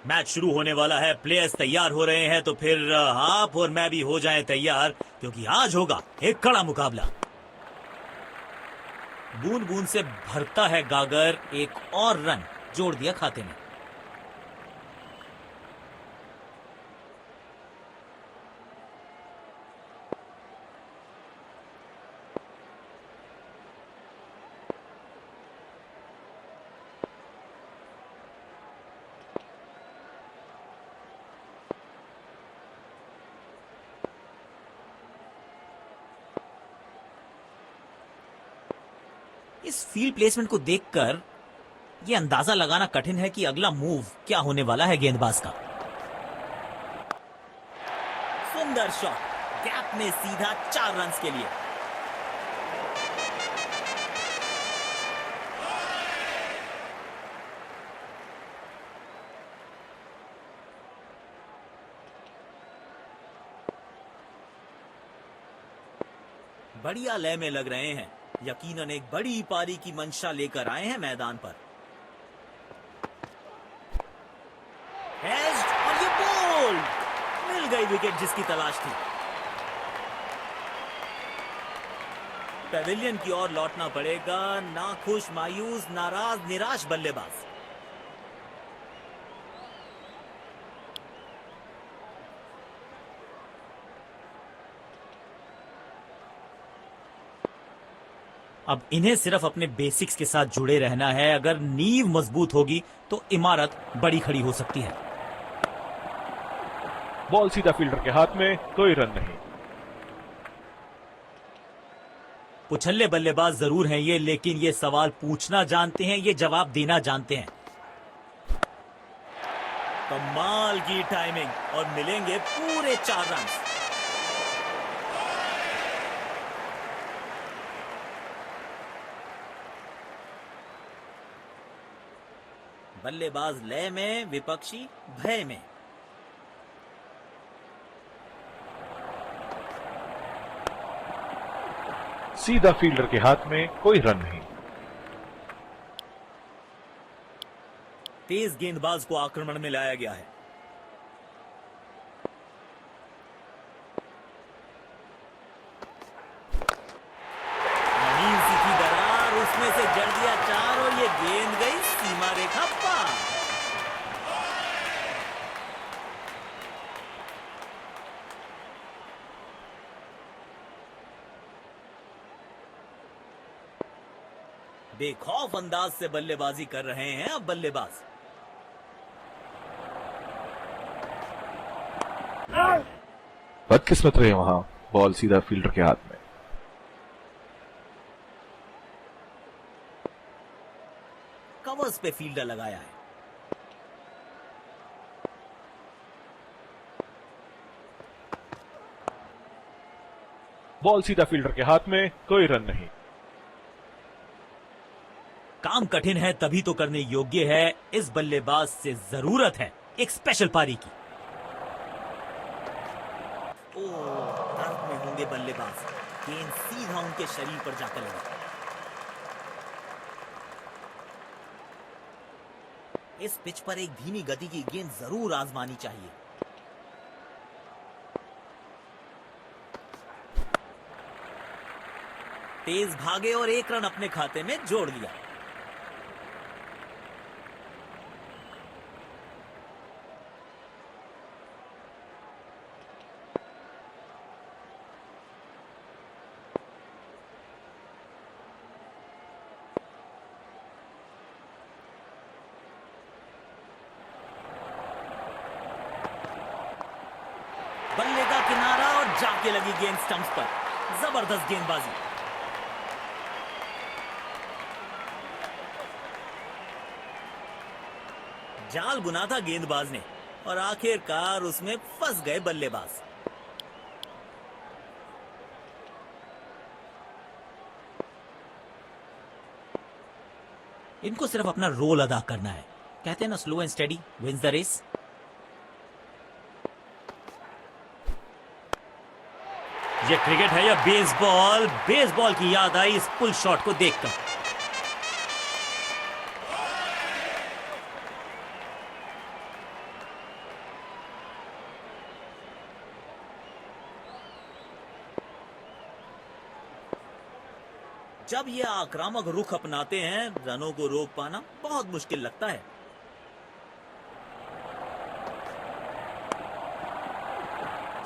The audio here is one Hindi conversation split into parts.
मैच शुरू होने वाला है, प्लेयर्स तैयार हो रहे हैं, तो फिर आप और मैं भी हो जाएं तैयार, क्योंकि आज होगा एक कड़ा मुकाबला। बूंद बूंद से भरता है गागर, एक और रन जोड़ दिया खाते में। इस फील्ड प्लेसमेंट को देखकर यह अंदाजा लगाना कठिन है कि अगला मूव क्या होने वाला है गेंदबाज का। सुंदर शॉट, गैप में सीधा 4 रन के लिए। बढ़िया लय में लग रहे हैं, यकीनन एक बड़ी पारी की मंशा लेकर आए हैं मैदान पर। और ये बॉल मिल गई, विकेट जिसकी तलाश थी। पेविलियन की ओर लौटना पड़ेगा, नाखुश, मायूस, नाराज, निराश बल्लेबाज। अब इन्हें सिर्फ अपने बेसिक्स के साथ जुड़े रहना है। अगर नींव मजबूत होगी तो इमारत बड़ी खड़ी हो सकती है। बॉल सीधा फील्डर के हाथ में, कोई रन नहीं। उछल्ले बल्लेबाज जरूर हैं ये, लेकिन ये सवाल पूछना जानते हैं, ये जवाब देना जानते हैं। कमाल की टाइमिंग, और मिलेंगे पूरे 4 रन। बल्लेबाज लय में, विपक्षी भय में। सीधा फील्डर के हाथ में, कोई रन नहीं। तेज गेंदबाज को आक्रमण में लाया गया है। नवीन सी की दरार, उसमें से जड़ दिया 4 और ये गेंद गई सीमा रेखा पार। बेखौफ अंदाज से बल्लेबाजी कर रहे हैं अब बल्लेबाज। बदकिस्मत रहे वहां, बॉल सीधा फील्डर के हाथ में। कवर्स पे फील्डर लगाया है। बॉल सीधा फील्डर के हाथ में, कोई रन नहीं। काम कठिन है तभी तो करने योग्य है। इस बल्लेबाज से जरूरत है एक स्पेशल पारी की। ओ, दर्द में होंगे बल्लेबाज, गेंद सीधा उनके शरीर पर जाकर लगी। इस पिच पर एक धीमी गति की गेंद जरूर आजमानी चाहिए। तेज भागे और 1 रन अपने खाते में जोड़ लिया। बल्ले का किनारा और जाके लगी गेंद स्टंप्स पर। जबरदस्त गेंदबाजी। जाल बुना था गेंदबाज ने और आखिरकार उसमें फंस गए बल्लेबाज। इनको सिर्फ अपना रोल अदा करना है। कहते हैं ना, slow and steady wins the race. ये क्रिकेट है या बेसबॉल? बेसबॉल की याद आई इस पुल शॉट को देखकर। जब ये आक्रामक रुख अपनाते हैं, रनों को रोक पाना बहुत मुश्किल लगता है।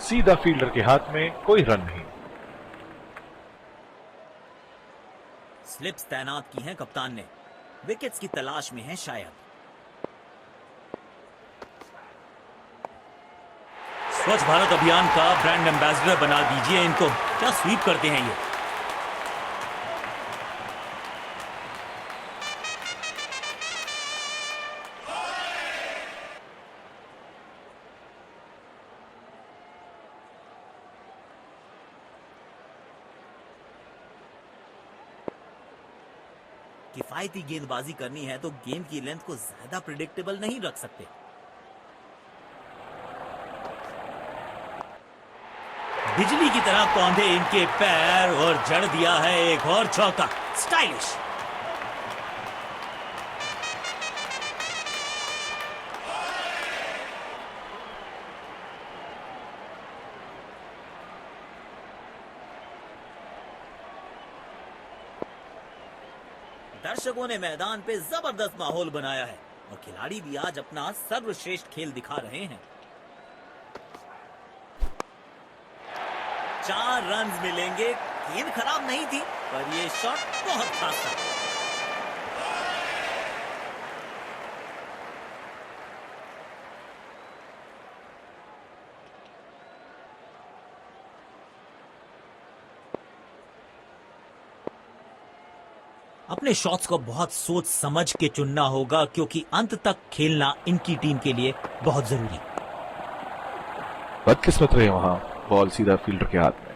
सीधा फील्डर के हाथ में कोई रन नहीं। स्लिप्स तैनात की हैं कप्तान ने, विकेट्स की तलाश में हैं शायद। स्वच्छ भारत अभियान का ब्रांड एम्बेसडर बना दीजिए इनको। क्या स्वीप करते हैं ये। किफायती गेंदबाजी करनी है तो गेंद की लेंथ को ज्यादा प्रिडिक्टेबल नहीं रख सकते। बिजली की तरह कौंधे इनके पैर और जड़ दिया है एक और चौका। स्टाइलिश। दर्शकों ने मैदान पे जबरदस्त माहौल बनाया है और खिलाड़ी भी आज अपना सर्वश्रेष्ठ खेल दिखा रहे हैं। 4 रन मिलेंगे। गेंद खराब नहीं थी पर ये शॉट बहुत खास था। अपने शॉट्स को बहुत सोच समझ के चुनना होगा क्योंकि अंत तक खेलना इनकी टीम के लिए बहुत जरूरी। बदकिस्मत रहे वहां, बॉल सीधा फील्डर के हाथ में।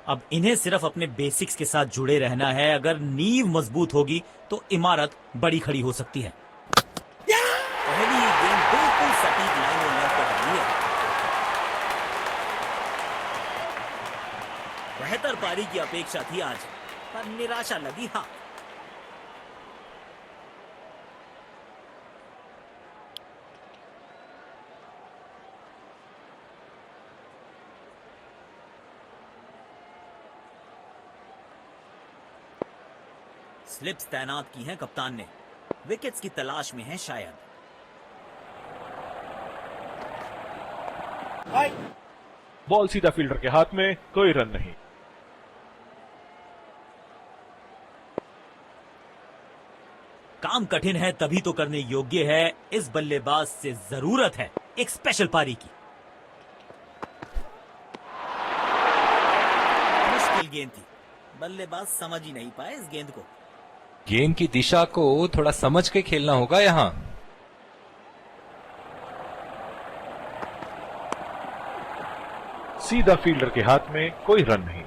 अब इन्हें सिर्फ अपने बेसिक्स के साथ जुड़े रहना है। अगर नींव मजबूत होगी तो इमारत बड़ी खड़ी हो सकती है। पहली गेंद बिल्कुल सटीक लाइन और लेंथ पर डाली है। बेहतर पारी की अपेक्षा थी आज, पर निराशा लगी। हाँ, स्लिप्स तैनात की हैं कप्तान ने, विकेट्स की तलाश में हैं शायद। बॉल सीधा फील्डर के हाथ में, कोई रन नहीं। काम कठिन है तभी तो करने योग्य है। इस बल्लेबाज से जरूरत है एक स्पेशल पारी की। मुश्किल गेंद थी, बल्लेबाज समझ ही नहीं पाए इस गेंद को। गेंद की दिशा को थोड़ा समझ के खेलना होगा यहां। सीधा फील्डर के हाथ में, कोई रन नहीं।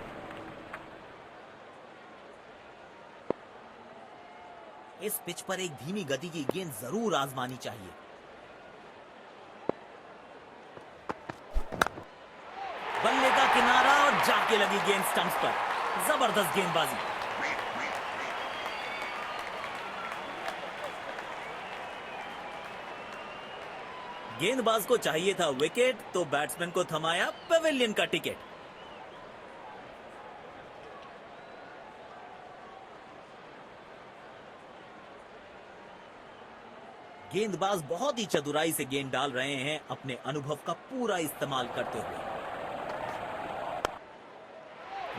इस पिच पर एक धीमी गति की गेंद जरूर आजमानी चाहिए। बल्ले का किनारा और जाके लगी गेंद स्टंप्स पर। जबरदस्त गेंदबाजी। गेंदबाज को चाहिए था विकेट तो बैट्समैन को थमाया पेविलियन का टिकट। गेंदबाज बहुत ही चतुराई से गेंद डाल रहे हैं, अपने अनुभव का पूरा इस्तेमाल करते हुए।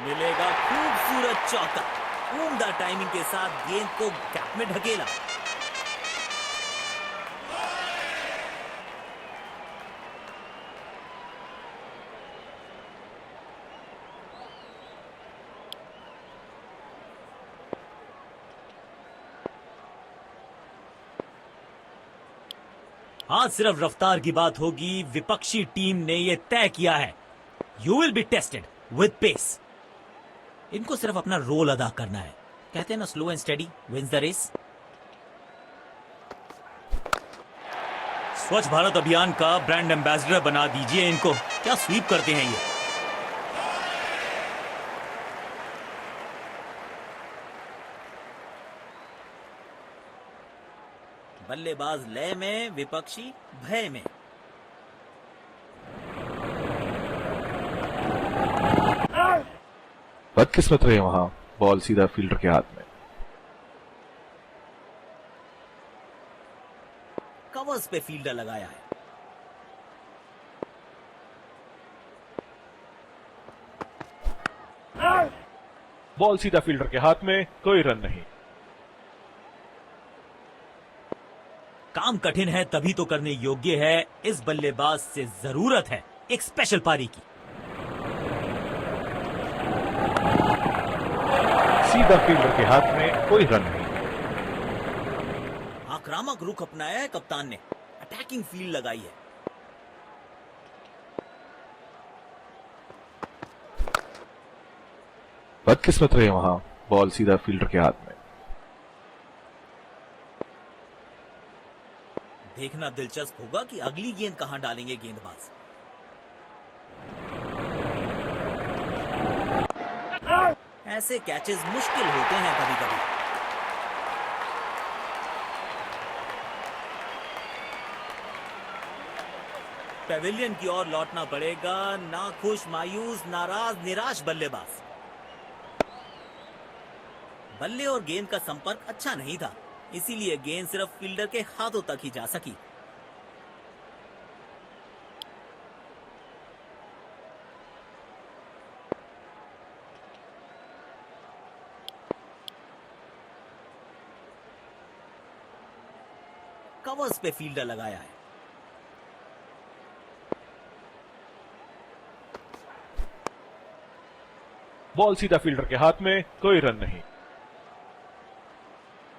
मिलेगा खूबसूरत चौका। उम्दा टाइमिंग के साथ गेंद को गैप में ढकेला। आज सिर्फ रफ्तार की बात होगी। विपक्षी टीम ने यह तय किया है, you will be tested with pace. इनको सिर्फ अपना रोल अदा करना है। कहते हैं ना, slow and steady wins the race. Swachh Bharat अभियान का ब्रांड एम्बेसडर बना दीजिए इनको। क्या स्वीप करते हैं ये। बल्लेबाज लय में, विपक्षी भय में। बदकिस्मत रहे वहां, बॉल सीधा फील्डर के हाथ में। कवर्स पे फील्डर लगाया है। बॉल सीधा फील्डर के हाथ में, कोई रन नहीं। काम कठिन है तभी तो करने योग्य है। इस बल्लेबाज से जरूरत है एक स्पेशल पारी की। सीधा फील्डर के हाथ में, कोई रन नहीं। आक्रामक रुख अपनाया है कप्तान ने। अटैकिंग फील्ड लगाई है। बदकिस्मत रहे वहां, बॉल सीधा फील्डर के हाथ में। देखना दिलचस्प होगा कि अगली गेंद कहां डालेंगे गेंदबाज। ऐसे कैचेस मुश्किल होते हैं कभी कभी। पेविलियन की ओर लौटना पड़ेगा। नाखुश, मायूस, नाराज, निराश बल्लेबाज। बल्ले और गेंद का संपर्क अच्छा नहीं था, इसीलिए गेंद सिर्फ फील्डर के हाथों तक ही जा सकी। कवर्स पे फील्डर लगाया है। बॉल सीधा फील्डर के हाथ में, कोई रन नहीं।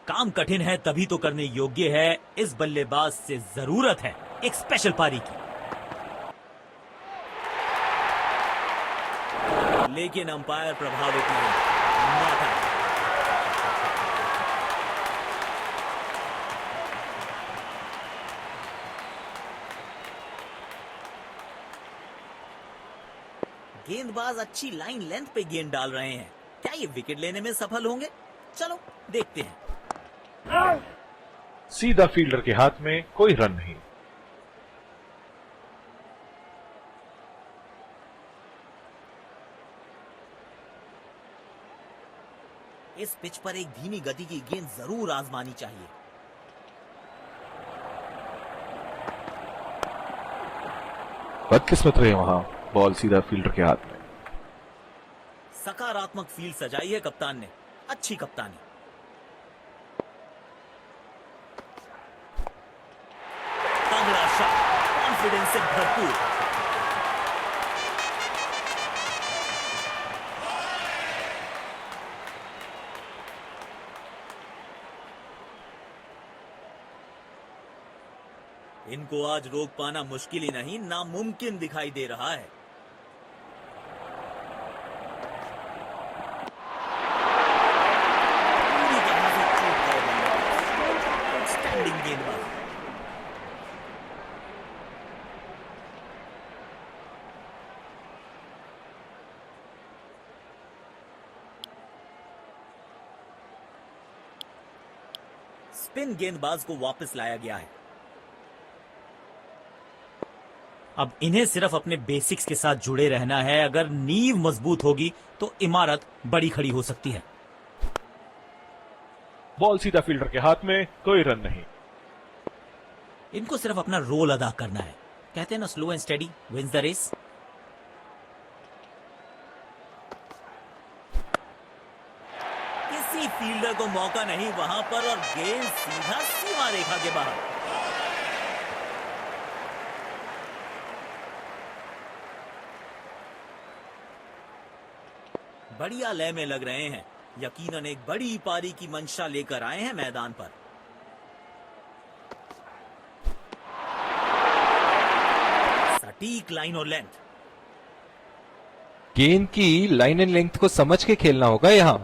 काम कठिन है तभी तो करने योग्य है। इस बल्लेबाज से जरूरत है एक स्पेशल पारी की। लेकिन अंपायर प्रभावित नहीं। Not out. गेंदबाज अच्छी लाइन लेंथ पे गेंद डाल रहे हैं। क्या ये विकेट लेने में सफल होंगे? चलो देखते हैं। सीधा फील्डर के हाथ में, कोई रन नहीं। इस पिच पर एक धीमी गति की गेंद जरूर आजमानी चाहिए। बदकिस्मत रहे वहां, बॉल सीधा फील्डर के हाथ में। सकारात्मक फील्ड सजाई है कप्तान ने। अच्छी कप्तानी। तगड़ा शॉट, कॉन्फिडेंस से भरपूर। इनको आज रोक पाना मुश्किल ही नहीं, नामुमकिन दिखाई दे रहा है। पूरी तरह से चूक गए बल्लेबाज। आउटस्टैंडिंग गेंदबाज। स्पिन गेंदबाज को वापस लाया गया है। अब इन्हें सिर्फ अपने बेसिक्स के साथ जुड़े रहना है। अगर नींव मजबूत होगी तो इमारत बड़ी खड़ी हो सकती है। बॉल सीधा फील्डर के हाथ में, कोई रन नहीं। इनको सिर्फ अपना रोल अदा करना है। कहते हैं ना, slow and steady wins the race. किसी फील्डर को मौका नहीं वहां पर, और गेंद सीधा सीमा रेखा के बाहर। बढ़िया लय में लग रहे हैं। यकीनन एक बड़ी पारी की मंशा लेकर आए हैं मैदान पर। सटीक लाइन और लेंथ। गेंद की लाइन एंड लेंथ को समझ के खेलना होगा यहां।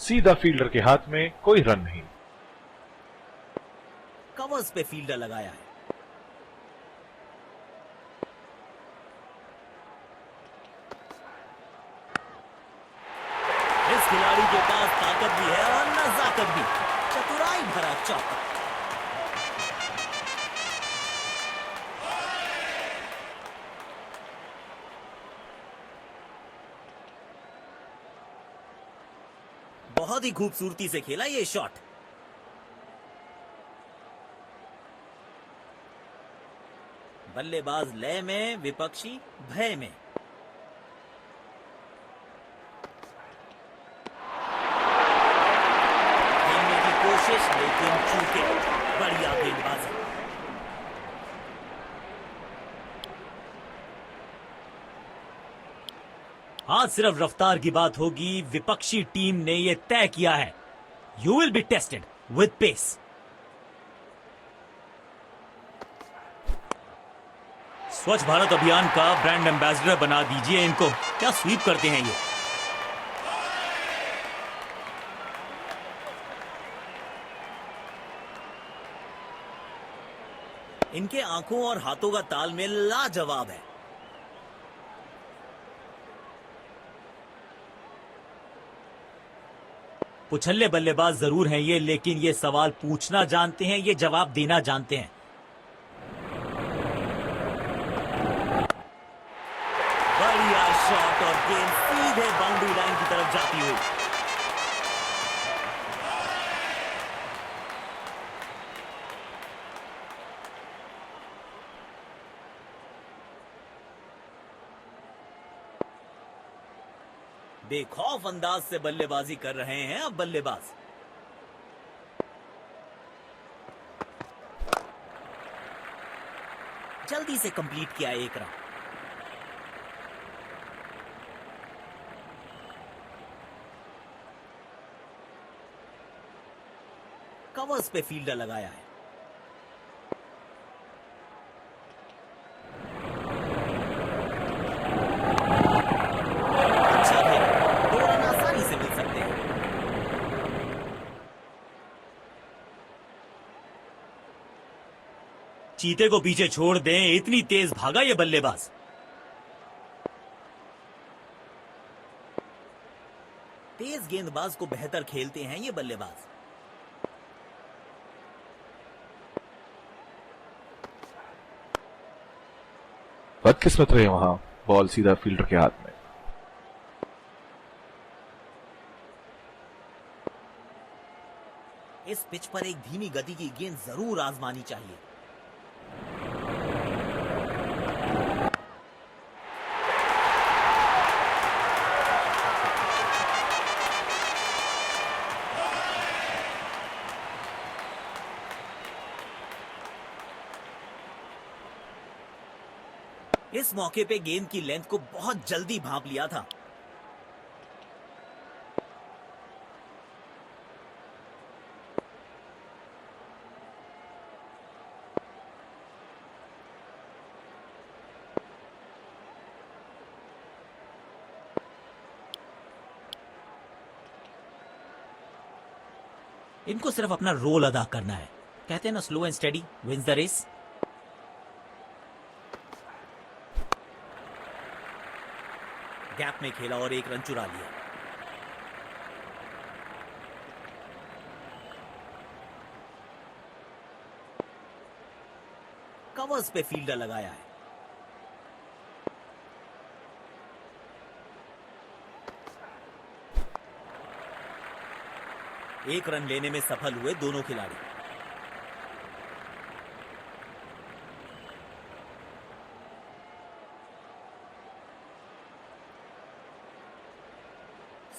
सीधा फील्डर के हाथ में, कोई रन नहीं। कवर्स पे फील्डर लगाया है। इस खिलाड़ी के पास ताकत भी है और नजाकत भी। चतुराई भरा चौका। बहुत ही खूबसूरती से खेला ये शॉट। बल्लेबाज लय में, विपक्षी भय में। खेलने की कोशिश लेकिन चूके। बढ़िया गेंदबाजी। आज सिर्फ रफ्तार की बात होगी। विपक्षी टीम ने यह तय किया है, you will be tested with pace. Swachh Bharat अभियान का ब्रांड एम्बेसडर बना दीजिए इनको। क्या स्वीप करते हैं ये। इनके आंखों और हाथों का तालमेल लाजवाब है। पुछल्ले बल्लेबाज जरूर हैं ये, लेकिन ये सवाल पूछना जानते हैं, ये जवाब देना जानते हैं। बढ़िया शॉट और गेंद सीधे बाउंड्री लाइन की तरफ जाती हुई। बेखौफ अंदाज से बल्लेबाजी कर रहे हैं अब बल्लेबाज। जल्दी से कंप्लीट किया एक रन। कवर्स पे फील्डर लगाया है। अच्छा खेला। 2 रन आसानी से मिल सकते हैं। चीते को पीछे छोड़ दें, इतनी तेज भागा ये बल्लेबाज। तेज गेंदबाज को बेहतर खेलते हैं ये बल्लेबाज। बदकिस्मत रहे वहां, बॉल सीधा फील्डर के हाथ में। इस पिच पर एक धीमी गति की गेंद जरूर आजमानी चाहिए। इस मौके पे गेंद की लेंथ को बहुत जल्दी भांप लिया था। इनको सिर्फ अपना रोल अदा करना है। कहते हैं ना, slow and steady wins the race. Gap में खेला और एक रन चुरा लिया। कवर्स पे फील्डर लगाया है। एक रन लेने में सफल हुए दोनों खिलाड़ी।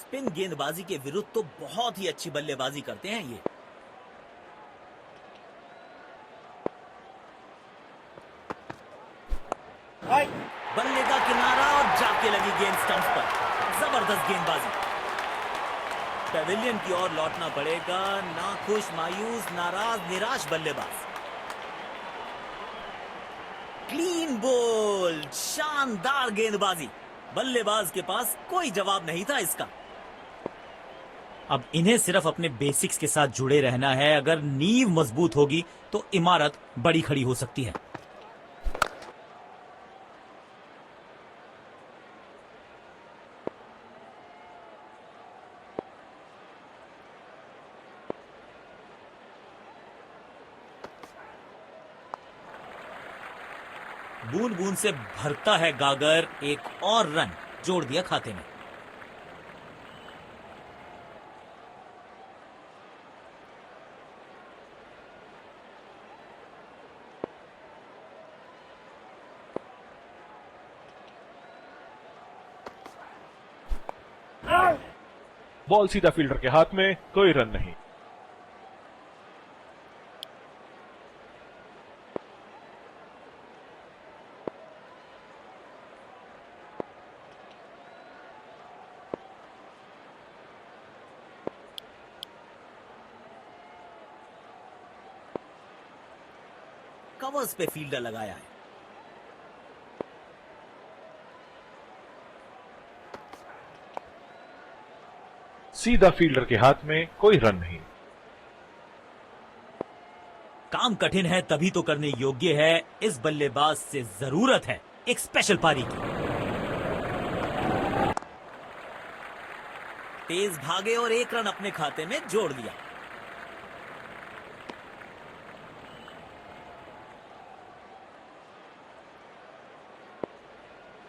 स्पिन गेंदबाजी के विरुद्ध तो बहुत ही अच्छी बल्लेबाजी करते हैं ये। बल्ले का किनारा और जाके लगी गेंद स्टंप्स पर। जबरदस्त गेंदबाजी। पेविलियन की ओर लौटना पड़ेगा। नाखुश, मायूस, नाराज, निराश बल्लेबाज। क्लीन बोल्ड, शानदार गेंदबाजी। बल्लेबाज के पास कोई जवाब नहीं था इसका। अब इन्हें सिर्फ अपने बेसिक्स के साथ जुड़े रहना है। अगर नींव मजबूत होगी तो इमारत बड़ी खड़ी हो सकती है। बूंद बूंद से भरता है गागर, एक और रन जोड़ दिया खाते में। बॉल सीधा फील्डर के हाथ में, कोई रन नहीं। कवर्स पे फील्डर लगाया है। सीधा फील्डर के हाथ में, कोई रन नहीं। काम कठिन है तभी तो करने योग्य है। इस बल्लेबाज से जरूरत है एक स्पेशल पारी की। तेज भागे और एक रन अपने खाते में जोड़ दिया।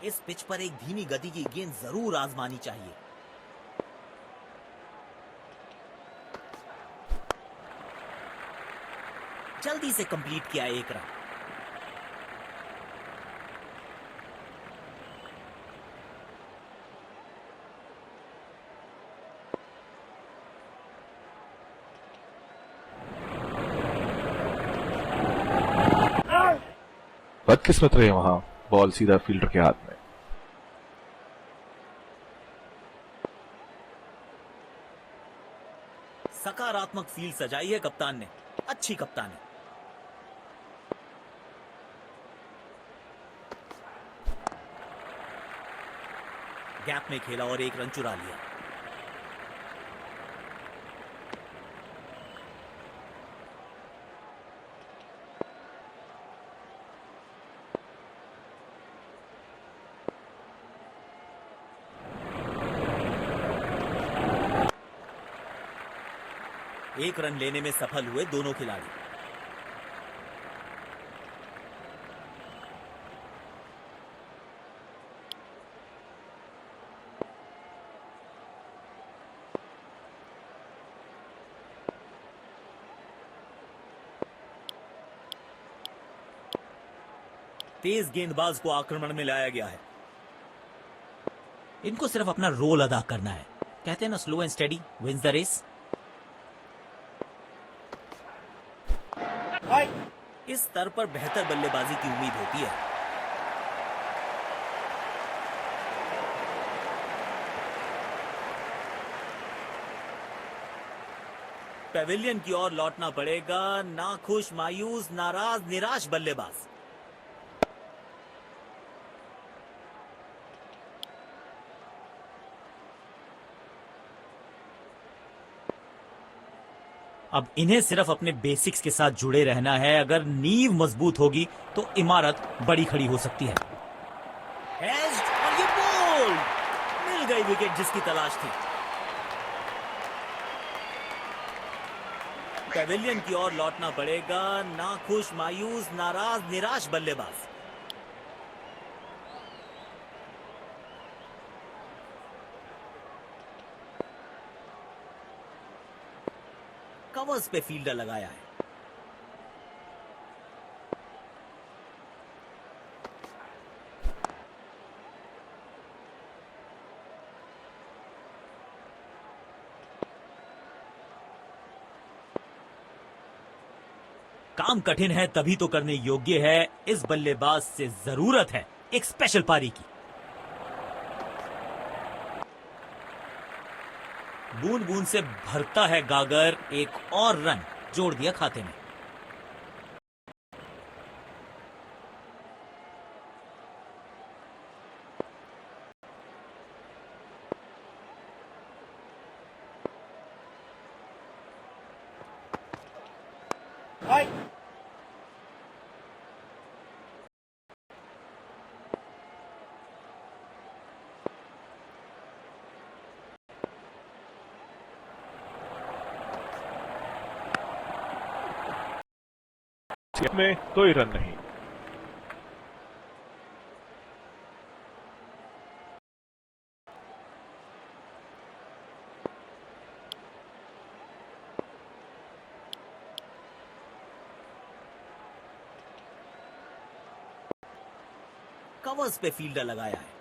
इस पिच पर एक धीमी गति की गेंद जरूर आजमानी चाहिए। जल्दी से कंप्लीट किया एक रन। बदकिस्मत रहे वहां, बॉल सीधा फील्डर के हाथ में। सकारात्मक फील्ड सजाई है कप्तान ने। अच्छी कप्तान है। गैप में खेला और एक रन चुरा लिया। एक रन लेने में सफल हुए दोनों खिलाड़ी। तेज गेंदबाज को आक्रमण में लाया गया है। इनको सिर्फ अपना रोल अदा करना है। कहते हैं ना, slow and steady wins the race. इस स्तर पर बेहतर बल्लेबाजी की उम्मीद होती है। पेविलियन की ओर लौटना पड़ेगा। नाखुश, मायूस, नाराज, निराश बल्लेबाज। अब इन्हें सिर्फ अपने बेसिक्स के साथ जुड़े रहना है। अगर नींव मजबूत होगी तो इमारत बड़ी खड़ी हो सकती है। एज्ड और ये बॉल मिल गई विकेट जिसकी तलाश थी। पेविलियन की ओर लौटना पड़ेगा। नाखुश, मायूस, नाराज, निराश बल्लेबाज। कवर्स पे फील्डर लगाया है। काम कठिन है तभी तो करने योग्य है। इस बल्लेबाज से जरूरत है एक स्पेशल पारी की। बूंद बूंद से भरता है गागर, एक और रन जोड़ दिया खाते में। में कोई रन नहीं। कवर्स पे फील्डर लगाया है।